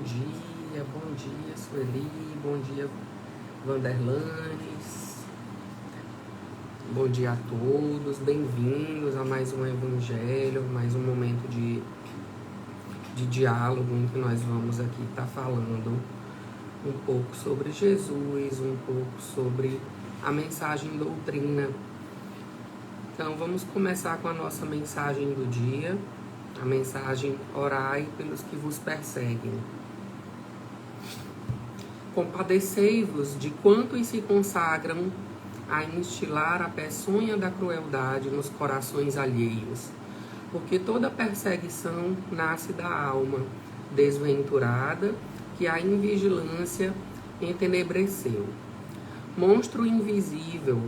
bom dia, Sueli, bom dia, Vanderlanes, bom dia a todos, bem-vindos a mais um Evangelho, mais um momento de diálogo em que nós vamos aqui estar falando um pouco sobre Jesus, um pouco sobre a mensagem doutrina. Então vamos começar com a nossa mensagem do dia, a mensagem orai pelos que vos perseguem. Compadecei-vos de quantos se consagram a instilar a peçonha da crueldade nos corações alheios, porque toda perseguição nasce da alma desventurada que a invigilância entenebreceu. Monstro invisível,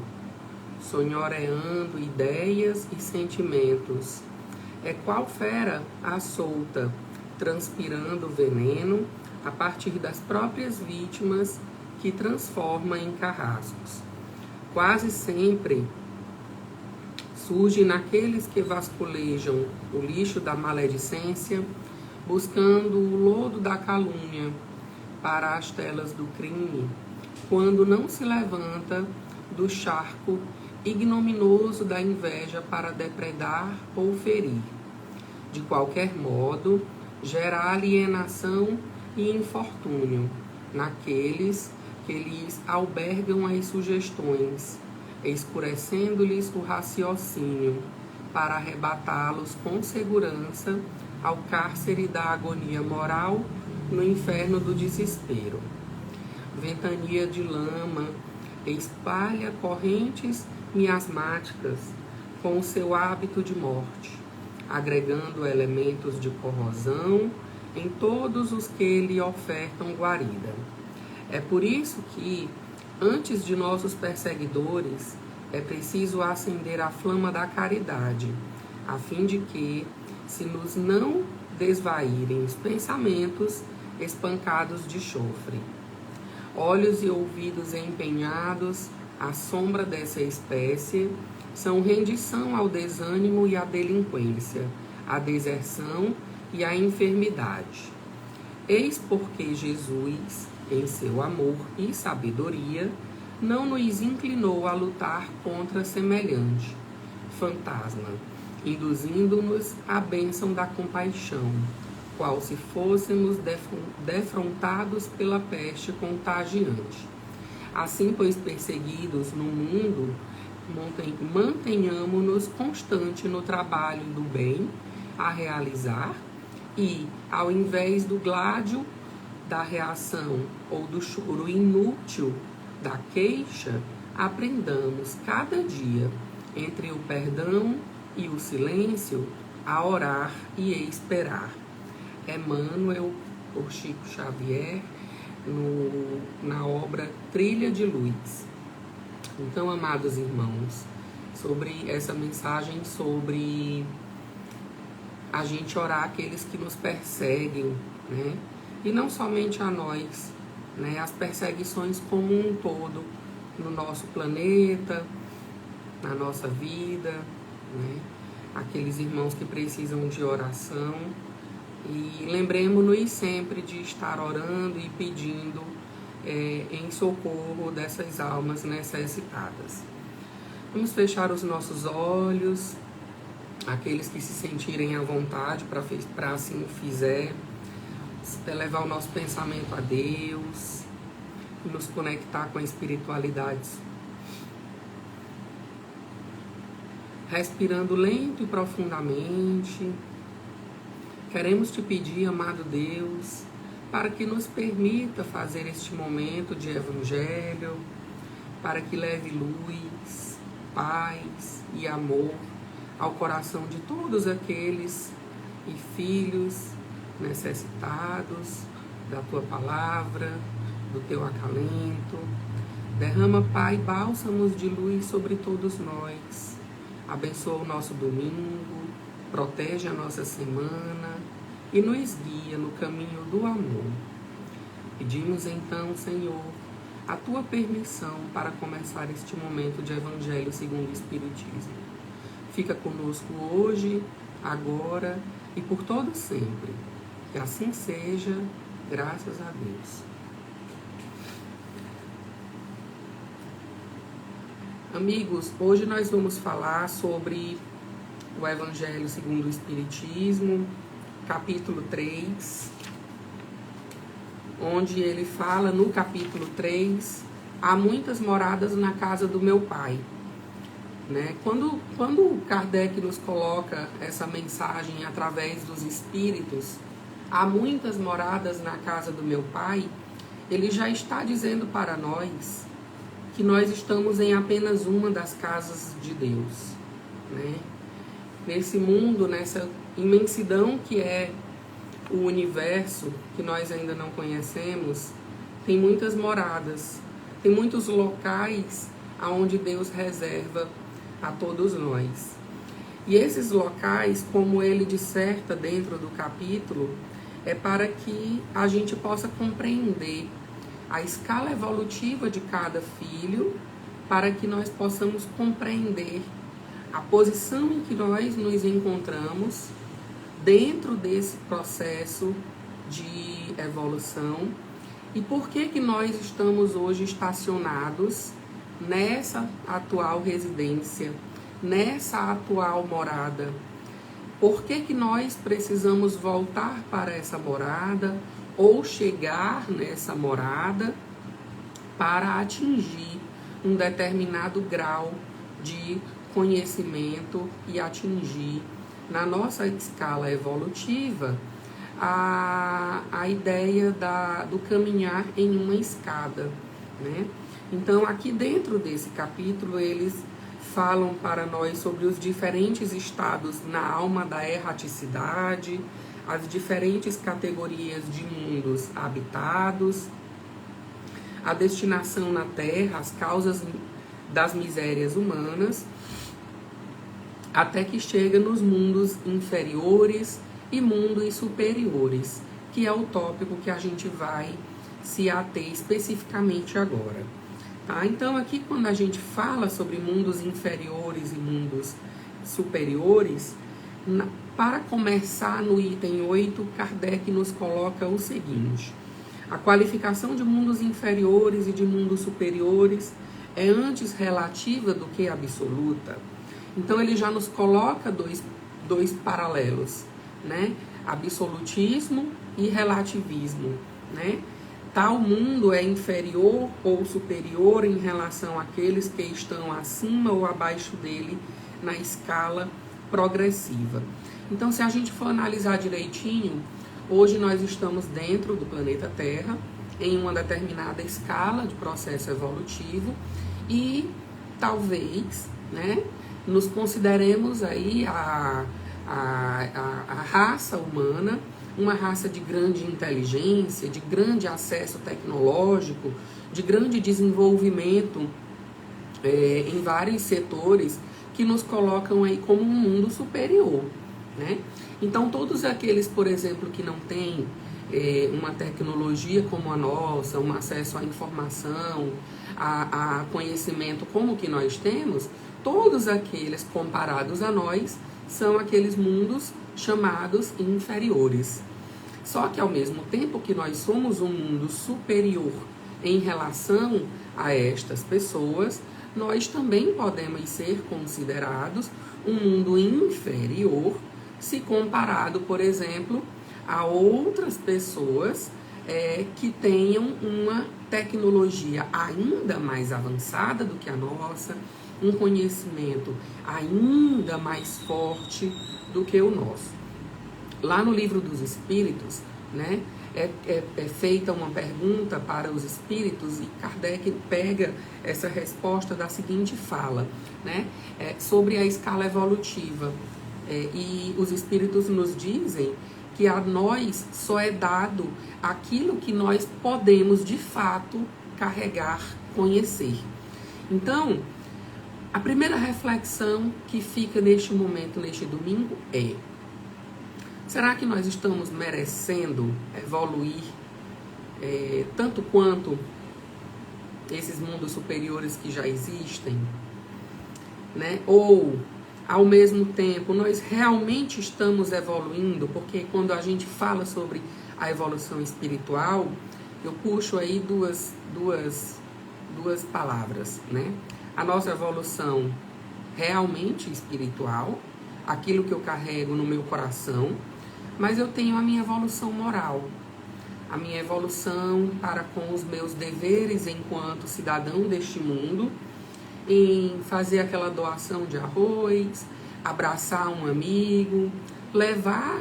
sonhoreando ideias e sentimentos, é qual fera à solta, transpirando veneno a partir das próprias vítimas que transforma em carrascos. Quase sempre surge naqueles que vasculejam o lixo da maledicência, buscando o lodo da calúnia para as telas do crime, quando não se levanta do charco ignominioso da inveja para depredar ou ferir. De qualquer modo, gera alienação e infortúnio naqueles que lhes albergam as sugestões, escurecendo-lhes o raciocínio para arrebatá-los com segurança ao cárcere da agonia moral no inferno do desespero. Ventania de lama espalha correntes miasmáticas com o seu hábito de morte, agregando elementos de corrosão em todos os que lhe ofertam guarida. É por isso que, antes de nossos perseguidores, é preciso acender a flama da caridade, a fim de que, se nos não desvaírem os pensamentos espancados de chofre. Olhos e ouvidos empenhados à sombra dessa espécie são rendição ao desânimo e à delinquência, à deserção e à enfermidade. Eis porque Jesus, em seu amor e sabedoria, não nos inclinou a lutar contra semelhante fantasma, induzindo-nos à bênção da compaixão, qual se fôssemos defrontados pela peste contagiante. Assim, pois, perseguidos no mundo, mantenhamos-nos constante no trabalho do bem a realizar e, ao invés do gládio da reação ou do choro inútil da queixa, aprendamos cada dia, entre o perdão e o silêncio, a orar e a esperar. Emmanuel, por Chico Xavier, na obra Trilha de Luz. Então, amados irmãos, sobre essa mensagem sobre a gente orar aqueles que nos perseguem, né? E não somente a nós, né? As perseguições como um todo no nosso planeta, na nossa vida, né? Aqueles irmãos que precisam de oração. E lembremos-nos sempre de estar orando e pedindo em socorro dessas almas necessitadas. Vamos fechar os nossos olhos, aqueles que se sentirem à vontade para assim o fizer, elevar o nosso pensamento a Deus, nos conectar com a espiritualidade. Respirando lento e profundamente, queremos te pedir, amado Deus, para que nos permita fazer este momento de evangelho, para que leve luz, paz e amor ao coração de todos aqueles e filhos necessitados da tua palavra, do teu acalento. Derrama, Pai, bálsamos de luz sobre todos nós. Abençoa o nosso domingo, protege a nossa semana e nos guia no caminho do amor. Pedimos então, Senhor, a tua permissão para começar este momento de Evangelho segundo o Espiritismo. Fica conosco hoje, agora e por todo sempre. Que assim seja. Graças a Deus. Amigos, hoje nós vamos falar sobre o Evangelho segundo o Espiritismo, capítulo 3, onde ele fala no capítulo 3, há muitas moradas na casa do meu Pai. Né? Quando Kardec nos coloca essa mensagem através dos Espíritos, há muitas moradas na casa do meu Pai, ele já está dizendo para nós que nós estamos em apenas uma das casas de Deus. Né? Nesse mundo, nessa imensidão que é o universo, que nós ainda não conhecemos, tem muitas moradas, tem muitos locais aonde Deus reserva a todos nós. E esses locais, como ele disserta dentro do capítulo, é para que a gente possa compreender a escala evolutiva de cada filho, para que nós possamos compreender a posição em que nós nos encontramos dentro desse processo de evolução e por que nós estamos hoje estacionados nessa atual residência, nessa atual morada. Por que nós precisamos voltar para essa morada ou chegar nessa morada para atingir um determinado grau de conhecimento e atingir, na nossa escala evolutiva, a ideia do caminhar em uma escada, né? Então, aqui dentro desse capítulo, eles falam para nós sobre os diferentes estados na alma da erraticidade, as diferentes categorias de mundos habitados, a destinação na Terra, as causas das misérias humanas, até que chega nos mundos inferiores e mundos superiores, que é o tópico que a gente vai se ater especificamente agora. Tá? Então, aqui quando a gente fala sobre mundos inferiores e mundos superiores, para começar no item 8, Kardec nos coloca o seguinte: a qualificação de mundos inferiores e de mundos superiores é antes relativa do que absoluta. Então, ele já nos coloca dois paralelos, né? Absolutismo e relativismo, né? Tal mundo é inferior ou superior em relação àqueles que estão acima ou abaixo dele na escala progressiva. Então, se a gente for analisar direitinho, hoje nós estamos dentro do planeta Terra, em uma determinada escala de processo evolutivo e talvez, né, nos consideremos aí a raça humana, uma raça de grande inteligência, de grande acesso tecnológico, de grande desenvolvimento em vários setores que nos colocam aí como um mundo superior, né? Então, todos aqueles, por exemplo, que não têm uma tecnologia como a nossa, um acesso à informação, a conhecimento como o que nós temos, todos aqueles comparados a nós são aqueles mundos chamados inferiores. Só que ao mesmo tempo que nós somos um mundo superior em relação a estas pessoas, nós também podemos ser considerados um mundo inferior se comparado, por exemplo, a outras pessoas que tenham uma tecnologia ainda mais avançada do que a nossa, um conhecimento ainda mais forte do que o nosso. Lá no Livro dos Espíritos, né, é feita uma pergunta para os espíritos e Kardec pega essa resposta da seguinte fala, né, sobre a escala evolutiva. E os espíritos nos dizem que a nós só é dado aquilo que nós podemos de fato carregar, conhecer. Então, a primeira reflexão que fica neste momento, neste domingo, é: será que nós estamos merecendo evoluir tanto quanto esses mundos superiores que já existem? Né? Ou, ao mesmo tempo, nós realmente estamos evoluindo? Porque quando a gente fala sobre a evolução espiritual, eu puxo aí duas palavras, né? A nossa evolução realmente espiritual, aquilo que eu carrego no meu coração, mas eu tenho a minha evolução moral, a minha evolução para com os meus deveres enquanto cidadão deste mundo, em fazer aquela doação de arroz, abraçar um amigo, levar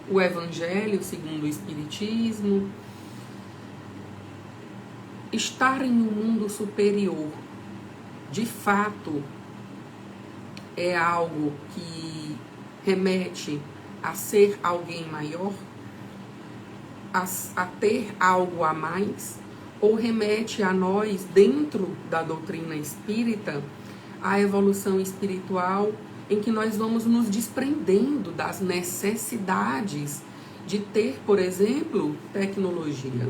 o Evangelho segundo o Espiritismo, estar em um mundo superior. De fato, é algo que remete a ser alguém maior, a ter algo a mais, ou remete a nós, dentro da doutrina espírita, a evolução espiritual em que nós vamos nos desprendendo das necessidades de ter, por exemplo, tecnologia.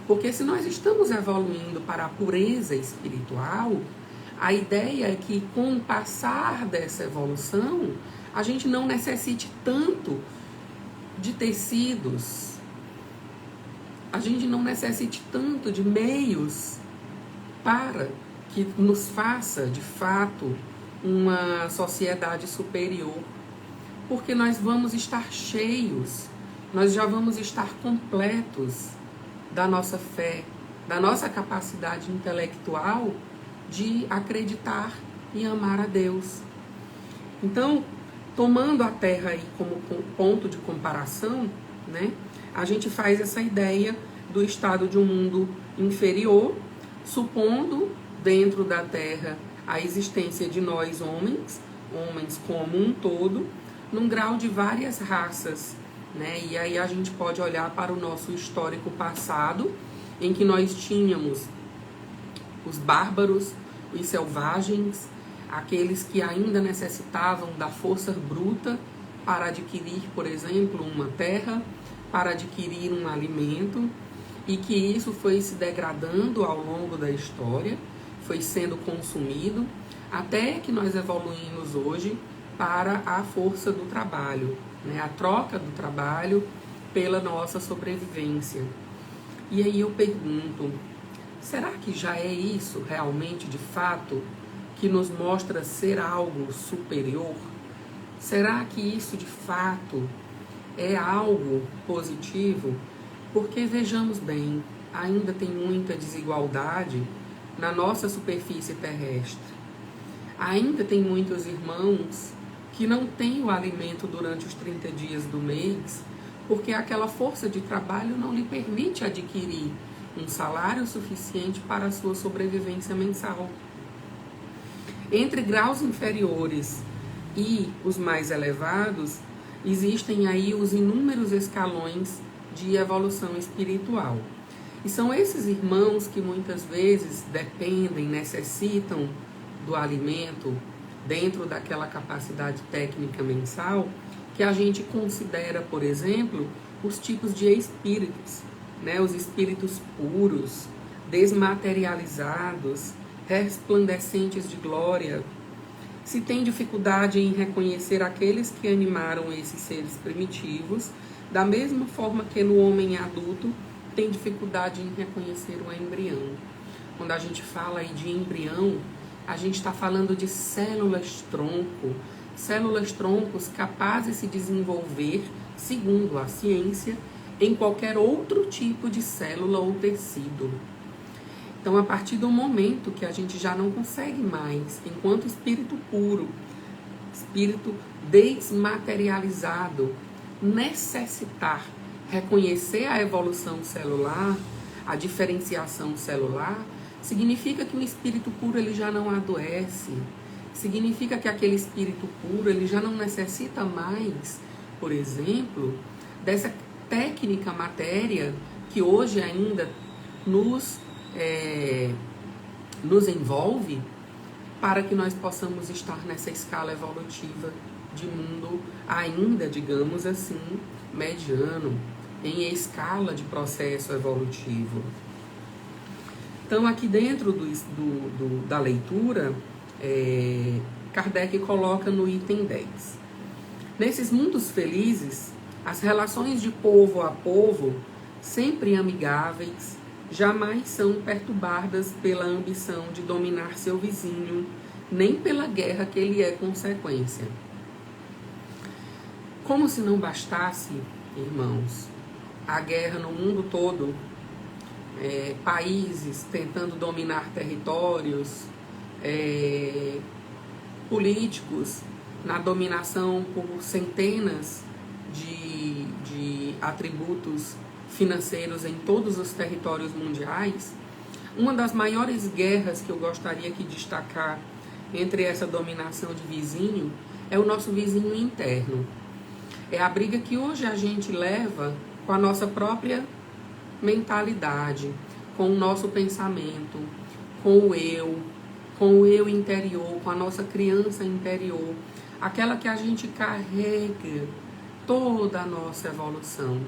Porque se nós estamos evoluindo para a pureza espiritual, a ideia é que com o passar dessa evolução, a gente não necessite tanto de tecidos, a gente não necessite tanto de meios para que nos faça, de fato, uma sociedade superior. Porque nós vamos estar cheios, nós já vamos estar completos da nossa fé, da nossa capacidade intelectual de acreditar e amar a Deus. Então, tomando a Terra aí como ponto de comparação, né, a gente faz essa ideia do estado de um mundo inferior, supondo dentro da Terra a existência de nós homens como um todo, num grau de várias raças, né? E aí a gente pode olhar para o nosso histórico passado, em que nós tínhamos os bárbaros, os selvagens, aqueles que ainda necessitavam da força bruta para adquirir, por exemplo, uma terra, para adquirir um alimento, e que isso foi se degradando ao longo da história, foi sendo consumido, até que nós evoluímos hoje para a força do trabalho, né? A troca do trabalho pela nossa sobrevivência. E aí eu pergunto, será que já é isso realmente, de fato, que nos mostra ser algo superior? Será que isso, de fato, é algo positivo? Porque, vejamos bem, ainda tem muita desigualdade na nossa superfície terrestre. Ainda tem muitos irmãos que não têm o alimento durante os 30 dias do mês, porque aquela força de trabalho não lhe permite adquirir um salário suficiente para a sua sobrevivência mensal. Entre graus inferiores e os mais elevados, existem aí os inúmeros escalões de evolução espiritual. E são esses irmãos que muitas vezes dependem, necessitam do alimento dentro daquela capacidade técnica mensal, que a gente considera, por exemplo, os tipos de espíritos, né? Os espíritos puros, desmaterializados, resplandecentes de glória. Se tem dificuldade em reconhecer aqueles que animaram esses seres primitivos, da mesma forma que no homem adulto tem dificuldade em reconhecer o embrião. Quando a gente fala aí de embrião, a gente está falando de células-tronco, células-troncos capazes de se desenvolver, segundo a ciência, em qualquer outro tipo de célula ou tecido. Então, a partir do momento que a gente já não consegue mais, enquanto espírito puro, espírito desmaterializado, necessitar reconhecer a evolução celular, a diferenciação celular, significa que o espírito puro ele já não adoece, significa que aquele espírito puro ele já não necessita mais, por exemplo, dessa técnica matéria que hoje ainda nos envolve para que nós possamos estar nessa escala evolutiva de mundo ainda, digamos assim, mediano, em escala de processo evolutivo. Então, aqui dentro da leitura, Kardec coloca no item 10. Nesses mundos felizes, As relações de povo a povo, sempre amigáveis, jamais são perturbadas pela ambição de dominar seu vizinho, nem pela guerra que ele é consequência. Como se não bastasse, irmãos, a guerra no mundo todo, países tentando dominar territórios, políticos na dominação por centenas de atributos financeiros em todos os territórios mundiais, uma das maiores guerras que eu gostaria de destacar entre essa dominação de vizinho é o nosso vizinho interno. É a briga que hoje a gente leva com a nossa própria mentalidade, com o nosso pensamento, com o eu interior, com a nossa criança interior, aquela que a gente carrega toda a nossa evolução.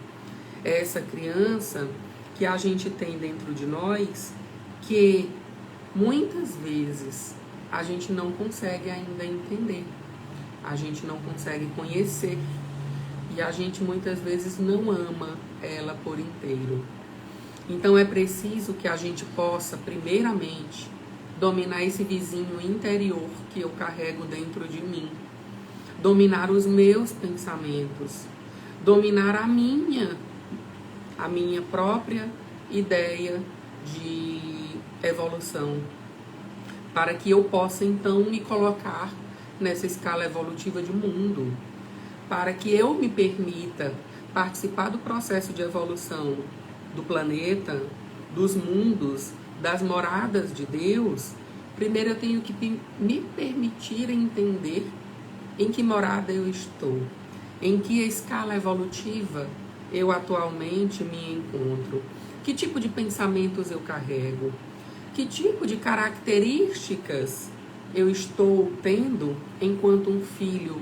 É essa criança que a gente tem dentro de nós, que muitas vezes a gente não consegue ainda entender, a gente não consegue conhecer, e a gente muitas vezes não ama ela por inteiro. Então é preciso que a gente possa, primeiramente, dominar esse vizinho interior que eu carrego dentro de mim, dominar os meus pensamentos, dominar a minha própria ideia de evolução, para que eu possa então me colocar nessa escala evolutiva de mundo, para que eu me permita participar do processo de evolução do planeta, dos mundos, das moradas de Deus. Primeiro eu tenho que me permitir entender em que morada eu estou, em que escala evolutiva eu atualmente me encontro, que tipo de pensamentos eu carrego, que tipo de características eu estou tendo enquanto um filho,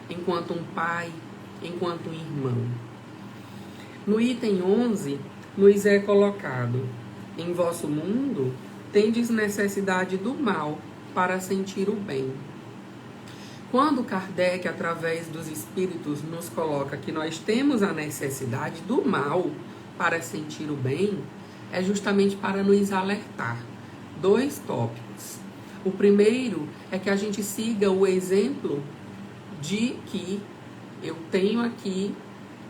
enquanto um pai, enquanto um irmão. No item 11, nos é colocado: em vosso mundo tendes necessidade do mal para sentir o bem. Quando Kardec, através dos espíritos, nos coloca que nós temos a necessidade do mal para sentir o bem, é justamente para nos alertar. Dois tópicos. O primeiro é que a gente siga o exemplo de que eu tenho aqui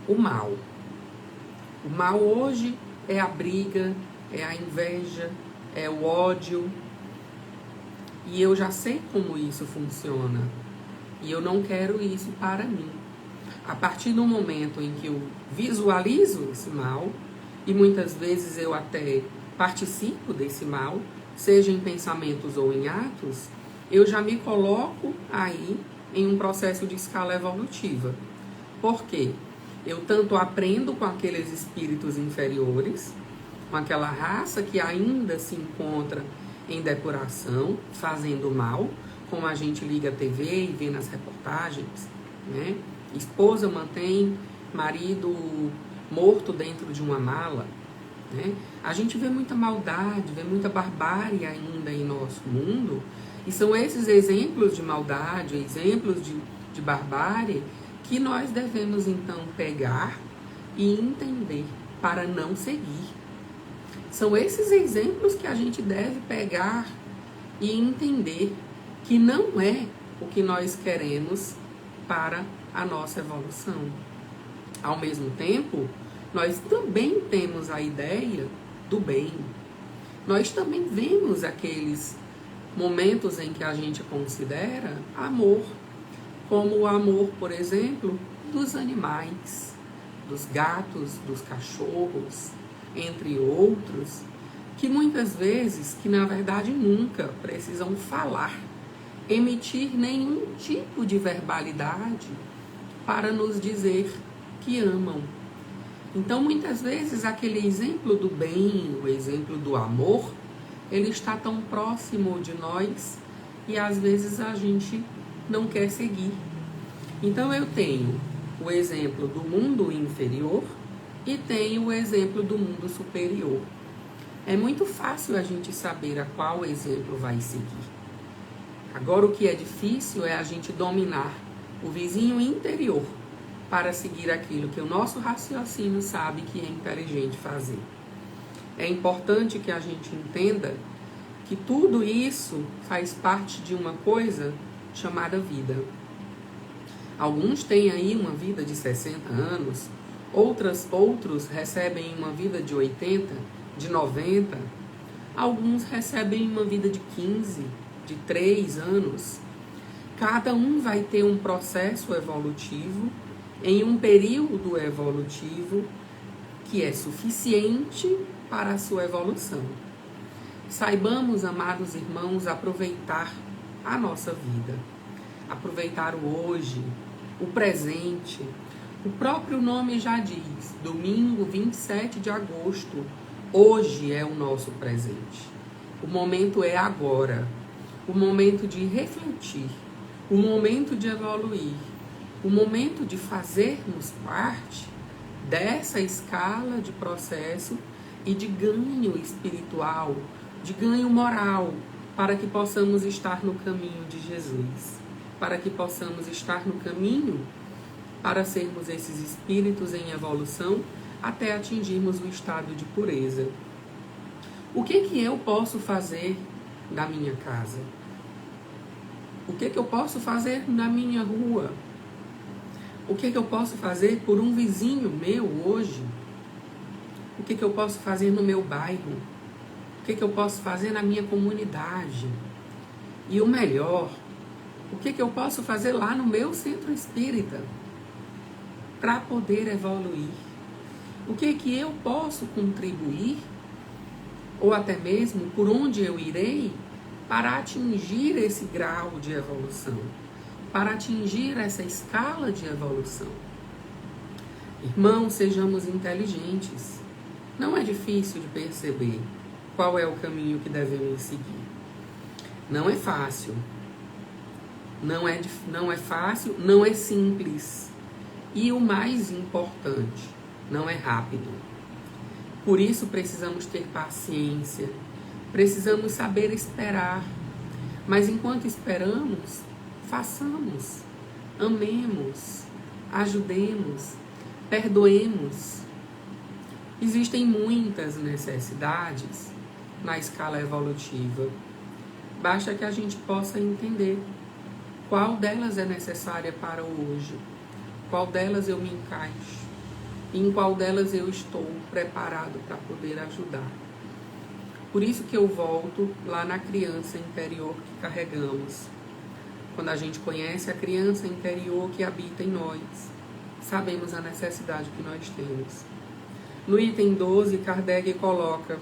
o mal. O mal hoje é a briga, é a inveja, é o ódio. E eu já sei como isso funciona. E eu não quero isso para mim. A partir do momento em que eu visualizo esse mal, e muitas vezes eu até participo desse mal, seja em pensamentos ou em atos, eu já me coloco aí em um processo de escala evolutiva. Por quê? Eu tanto aprendo com aqueles espíritos inferiores, com aquela raça que ainda se encontra em depuração, fazendo mal, como a gente liga a TV e vê nas reportagens, né? Esposa mantém marido morto dentro de uma mala, né? A gente vê muita maldade, vê muita barbárie ainda em nosso mundo, e são esses exemplos de maldade, exemplos de barbárie, que nós devemos então pegar e entender para não seguir. São esses exemplos que a gente deve pegar e entender que não é o que nós queremos para a nossa evolução. Ao mesmo tempo, nós também temos a ideia do bem. Nós também vemos aqueles momentos em que a gente considera amor, como o amor, por exemplo, dos animais, dos gatos, dos cachorros, entre outros, que muitas vezes, que na verdade nunca precisam falar, emitir nenhum tipo de verbalidade para nos dizer que amam. Então, muitas vezes, aquele exemplo do bem, o exemplo do amor, ele está tão próximo de nós e às vezes a gente não quer seguir. Então, eu tenho o exemplo do mundo inferior e tenho o exemplo do mundo superior. É muito fácil a gente saber a qual exemplo vai seguir. Agora, o que é difícil é a gente dominar o vizinho interior para seguir aquilo que o nosso raciocínio sabe que é inteligente fazer. É importante que a gente entenda que tudo isso faz parte de uma coisa chamada vida. Alguns têm aí uma vida de 60 anos, outros recebem uma vida de 80, de 90, alguns recebem uma vida de 15, de 3 anos. Cada um vai ter um processo evolutivo, em um período evolutivo que é suficiente para a sua evolução. Saibamos, amados irmãos, aproveitar a nossa vida, aproveitar o hoje, o presente. O próprio nome já diz, domingo 27 de agosto, hoje é o nosso presente. O momento é agora, o momento de refletir, o momento de evoluir, o momento de fazermos parte dessa escala de processo e de ganho espiritual, de ganho moral, para que possamos estar no caminho de Jesus, para que possamos estar no caminho para sermos esses espíritos em evolução até atingirmos o estado de pureza. O que eu posso fazer da minha casa? O que eu posso fazer na minha rua? O que eu posso fazer por um vizinho meu hoje? O que eu posso fazer no meu bairro? O que eu posso fazer na minha comunidade? E o melhor, o que eu posso fazer lá no meu centro espírita para poder evoluir? O que eu posso contribuir, ou até mesmo por onde eu irei, para atingir esse grau de evolução, para atingir essa escala de evolução? Irmãos, sejamos inteligentes. Não é difícil de perceber qual é o caminho que devemos seguir. Não é fácil. Não é fácil, não é simples. E o mais importante, não é rápido. Por isso precisamos ter paciência. Precisamos saber esperar. Mas enquanto esperamos, façamos, amemos, ajudemos, perdoemos. Existem muitas necessidades na escala evolutiva. Basta que a gente possa entender qual delas é necessária para o hoje, qual delas eu me encaixo, e em qual delas eu estou preparado para poder ajudar. Por isso que eu volto lá na criança interior que carregamos. Quando a gente conhece a criança interior que habita em nós, sabemos a necessidade que nós temos. No item 12, Kardec coloca: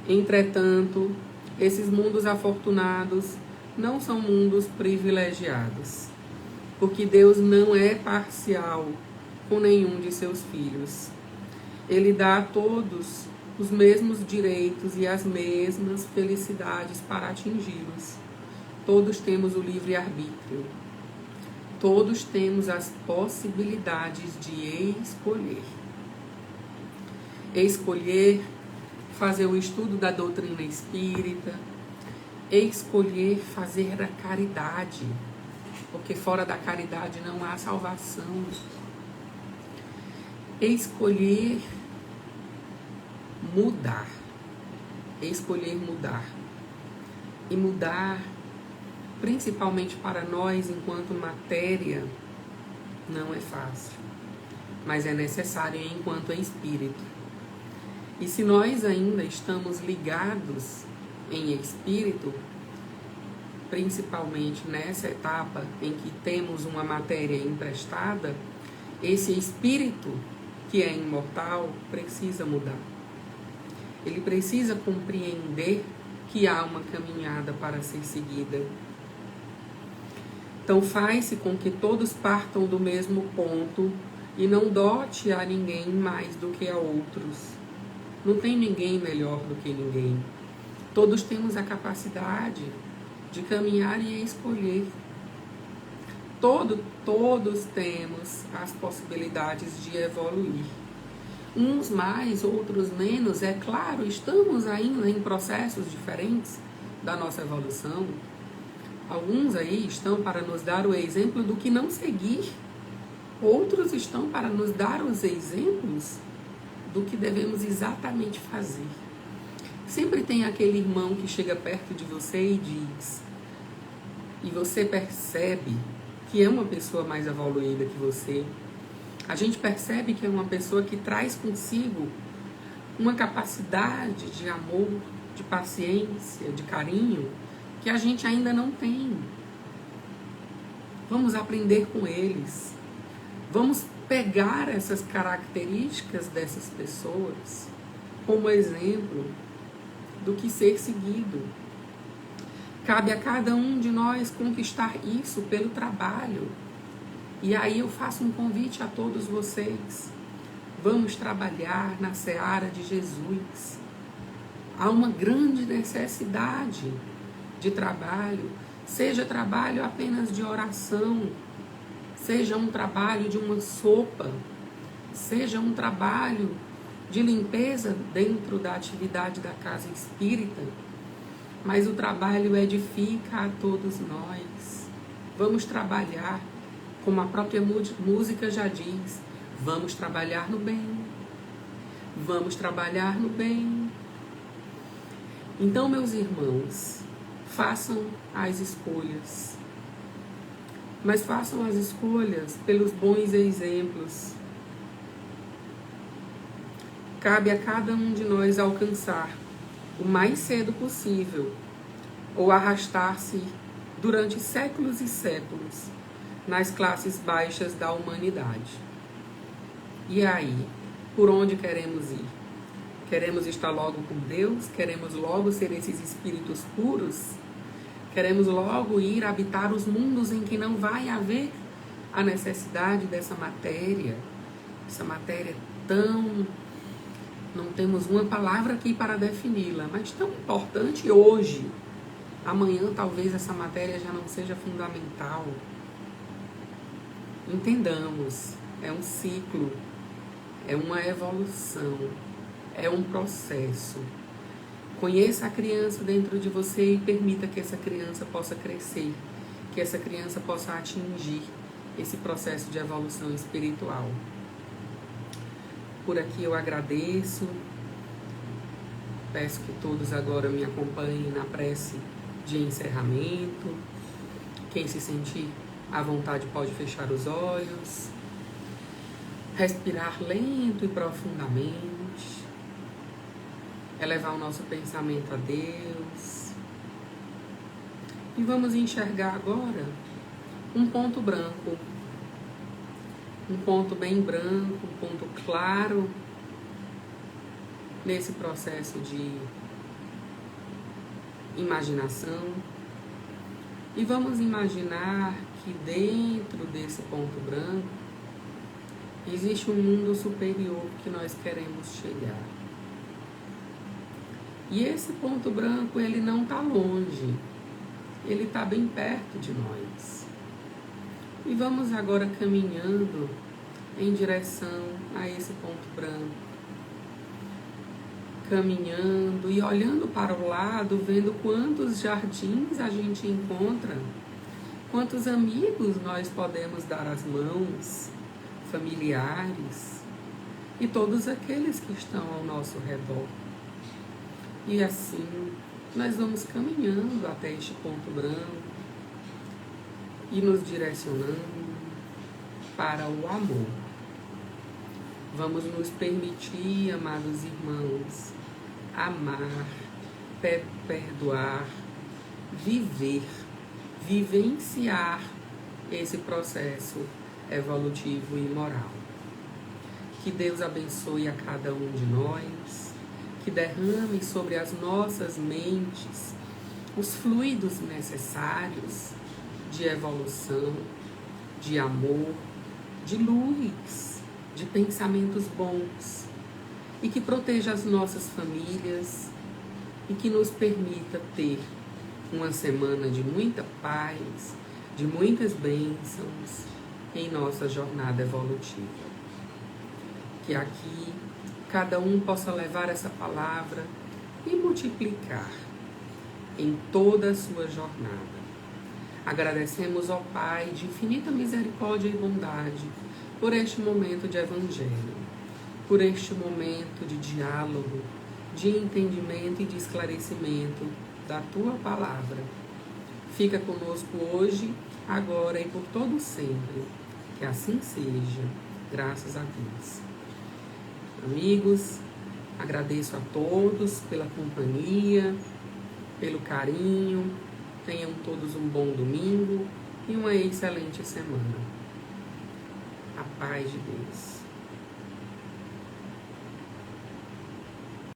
entretanto, esses mundos afortunados não são mundos privilegiados, porque Deus não é parcial com nenhum de seus filhos. Ele dá a todos os mesmos direitos e as mesmas felicidades para atingi-los. Todos temos o livre-arbítrio. Todos temos as possibilidades de escolher. Escolher fazer o estudo da doutrina espírita, escolher fazer a caridade, porque fora da caridade não há salvação. Escolher mudar. Escolher mudar. E mudar, principalmente para nós, enquanto matéria, não é fácil. Mas é necessário enquanto espírito. E se nós ainda estamos ligados em espírito, principalmente nessa etapa em que temos uma matéria emprestada, esse espírito que é imortal precisa mudar. Ele precisa compreender que há uma caminhada para ser seguida. Então faz-se com que todos partam do mesmo ponto e não dote a ninguém mais do que a outros. Não tem ninguém melhor do que ninguém. Todos temos a capacidade de caminhar e escolher. Todos temos as possibilidades de evoluir. Uns mais, outros menos. É claro, estamos ainda em processos diferentes da nossa evolução. Alguns aí estão para nos dar o exemplo do que não seguir. Outros estão para nos dar os exemplos do que devemos exatamente fazer. Sempre tem aquele irmão que chega perto de você e diz, e você percebe que é uma pessoa mais evoluída que você. A gente percebe que é uma pessoa que traz consigo uma capacidade de amor, de paciência, de carinho, que a gente ainda não tem. Vamos aprender com eles. Vamos pegar essas características dessas pessoas como exemplo do que ser seguido. Cabe a cada um de nós conquistar isso pelo trabalho. E aí eu faço um convite a todos vocês. Vamos trabalhar na seara de Jesus. Há uma grande necessidade de trabalho. Seja trabalho apenas de oração, seja um trabalho de uma sopa, seja um trabalho de limpeza dentro da atividade da casa espírita, mas o trabalho edifica a todos nós. Vamos trabalhar, como a própria música já diz, vamos trabalhar no bem, vamos trabalhar no bem. Então, meus irmãos, façam as escolhas, mas façam as escolhas pelos bons exemplos. Cabe a cada um de nós alcançar o mais cedo possível ou arrastar-se durante séculos e séculos nas classes baixas da humanidade. E aí, por onde queremos ir? Queremos estar logo com Deus? Queremos logo ser esses espíritos puros? Queremos logo ir habitar os mundos em que não vai haver a necessidade dessa matéria? Essa matéria tão... Não temos uma palavra aqui para defini-la, mas tão importante hoje. Amanhã talvez essa matéria já não seja fundamental. Entendamos, é um ciclo, é uma evolução, é um processo. Conheça a criança dentro de você e permita que essa criança possa crescer, que essa criança possa atingir esse processo de evolução espiritual. Por aqui eu agradeço, peço que todos agora me acompanhem na prece de encerramento. Quem se sentir à vontade pode fechar os olhos, respirar lento e profundamente, elevar o nosso pensamento a Deus. E vamos enxergar agora um ponto branco. Um ponto bem branco, um ponto claro nesse processo de imaginação. E vamos imaginar que dentro desse ponto branco existe um mundo superior que nós queremos chegar. E esse ponto branco, ele não está longe, ele está bem perto de nós. E vamos agora caminhando em direção a esse ponto branco. Caminhando e olhando para o lado, vendo quantos jardins a gente encontra, quantos amigos nós podemos dar as mãos, familiares e todos aqueles que estão ao nosso redor. E assim, nós vamos caminhando até este ponto branco e nos direcionando para o amor. Vamos nos permitir, amados irmãos, amar, perdoar, viver, vivenciar esse processo evolutivo e moral. Que Deus abençoe a cada um de nós, que derrame sobre as nossas mentes os fluidos necessários de evolução, de amor, de luz, de pensamentos bons, e que proteja as nossas famílias e que nos permita ter uma semana de muita paz, de muitas bênçãos em nossa jornada evolutiva. Que aqui cada um possa levar essa palavra e multiplicar em toda a sua jornada. Agradecemos ao Pai de infinita misericórdia e bondade por este momento de evangelho, por este momento de diálogo, de entendimento e de esclarecimento da tua palavra. Fica conosco hoje, agora e por todo sempre. Que assim seja, graças a Deus. Amigos, agradeço a todos pela companhia, pelo carinho. Tenham todos um bom domingo e uma excelente semana. A paz de Deus.